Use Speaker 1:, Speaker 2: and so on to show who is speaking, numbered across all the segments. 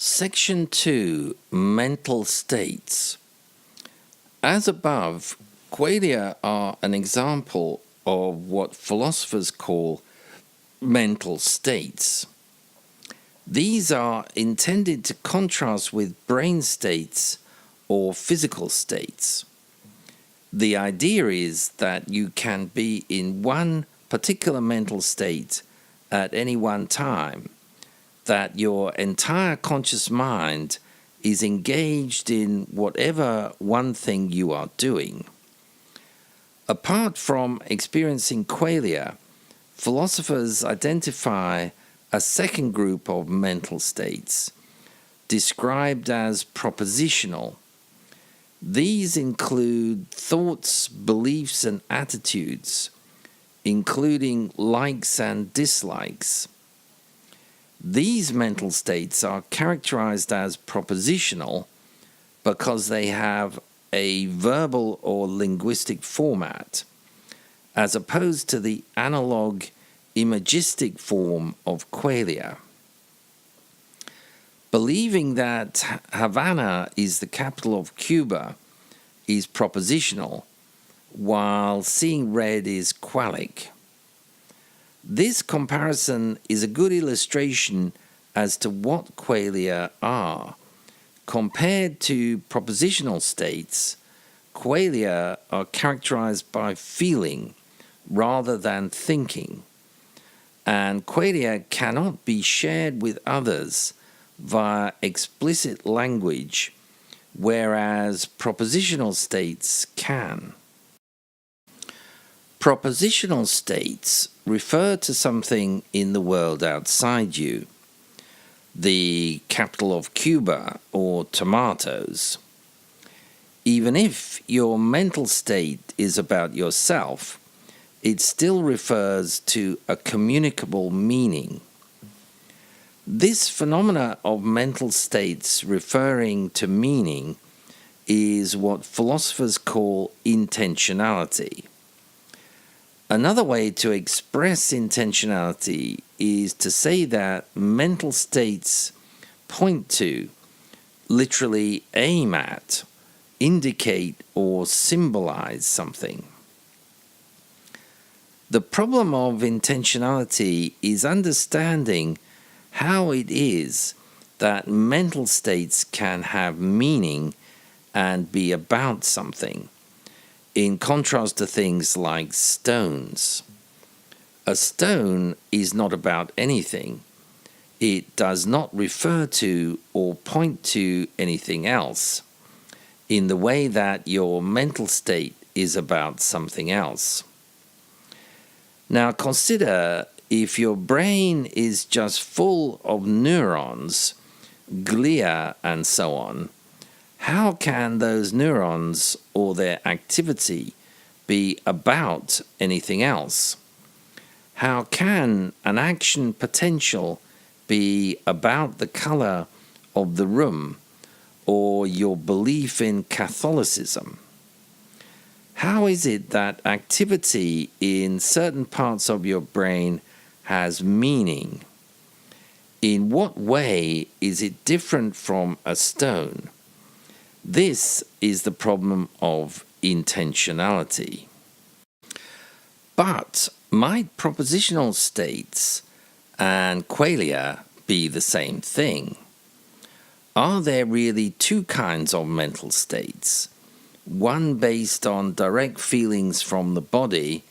Speaker 1: Section 2, Mental States. As above, qualia are an example of what philosophers call mental states. These are intended to contrast with brain states or physical states. The idea is that you can be in one particular mental state at any one time, that your entire conscious mind is engaged in whatever one thing you are doing. Apart from experiencing qualia, philosophers identify a second group of mental states, described as propositional. These include thoughts, beliefs, and attitudes, including likes and dislikes. These mental states are characterized as propositional because they have a verbal or linguistic format, as opposed to the analog imagistic form of qualia. Believing that Havana is the capital of Cuba is propositional, while seeing red is qualic. This comparison is a good illustration as to what qualia are. Compared to propositional states, qualia are characterized by feeling rather than thinking, and qualia cannot be shared with others via explicit language, whereas propositional states can. Propositional states refer to something in the world outside you, the capital of Cuba or tomatoes. Even if your mental state is about yourself, it still refers to a communicable meaning. This phenomena of mental states referring to meaning is what philosophers call intentionality. Another way to express intentionality is to say that mental states point to, literally aim at, indicate or symbolize something. The problem of intentionality is understanding how it is that mental states can have meaning and be about something, in contrast to things like stones. A stone is not about anything. It does not refer to or point to anything else, in the way that your mental state is about something else. Now consider if your brain is just full of neurons, glia, and so on. How can those neurons or their activity be about anything else? How can an action potential be about the color of the room or your belief in Catholicism? How is it that activity in certain parts of your brain has meaning? In what way is it different from a stone? This is the problem of intentionality. But might propositional states and qualia be the same thing? Are there really two kinds of mental states? One based on direct feelings from the body,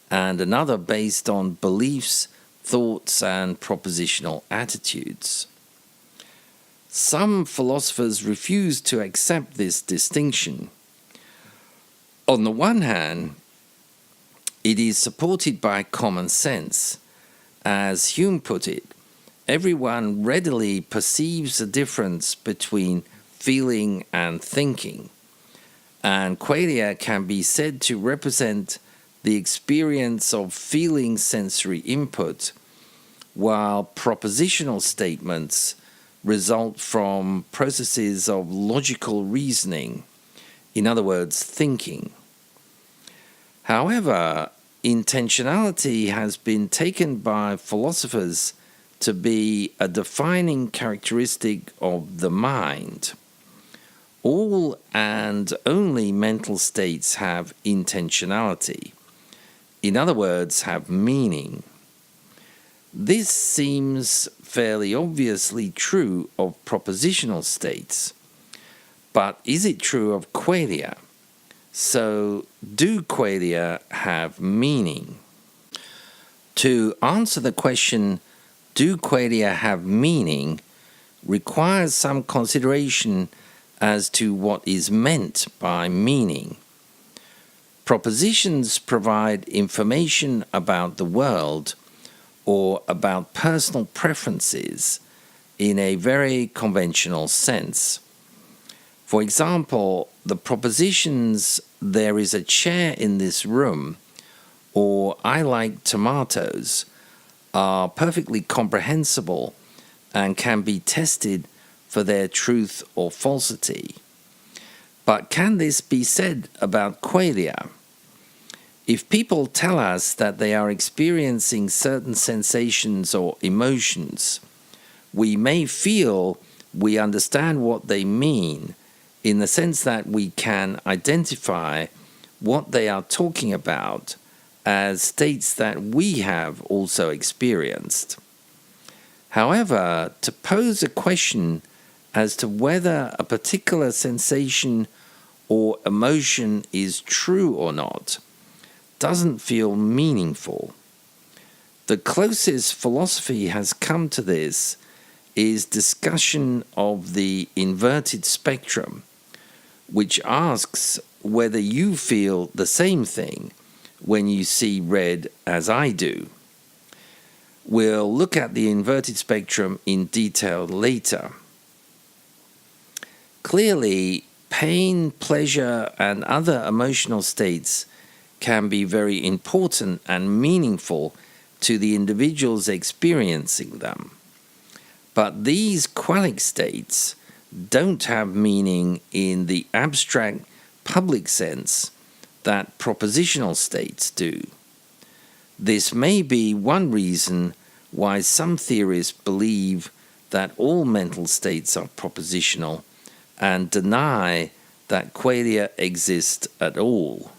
Speaker 1: and another based on beliefs, thoughts, and propositional attitudes. Some philosophers refuse to accept this distinction. On the one hand, it is supported by common sense. As Hume put it, everyone readily perceives a difference between feeling and thinking, and qualia can be said to represent the experience of feeling sensory input, while propositional statements result from processes of logical reasoning, in other words, thinking. However, intentionality has been taken by philosophers to be a defining characteristic of the mind. All and only mental states have intentionality. In other words, have meaning. This seems fairly obviously true of propositional states. But is it true of qualia? So, do qualia have meaning? To answer the question, do qualia have meaning, requires some consideration as to what is meant by meaning. Propositions provide information about the world or about personal preferences in a very conventional sense. For example, the propositions, there is a chair in this room, or I like tomatoes, are perfectly comprehensible and can be tested for their truth or falsity. But can this be said about qualia? If people tell us that they are experiencing certain sensations or emotions, we may feel we understand what they mean, in the sense that we can identify what they are talking about as states that we have also experienced. However, to pose a question as to whether a particular sensation or emotion is true or not doesn't feel meaningful. The closest philosophy has come to this is discussion of the inverted spectrum, which asks whether you feel the same thing when you see red as I do. We'll look at the inverted spectrum in detail later. Clearly, pain, pleasure, and other emotional states can be very important and meaningful to the individuals experiencing them. But these qualic states don't have meaning in the abstract public sense that propositional states do. This may be one reason why some theorists believe that all mental states are propositional and deny that qualia exist at all.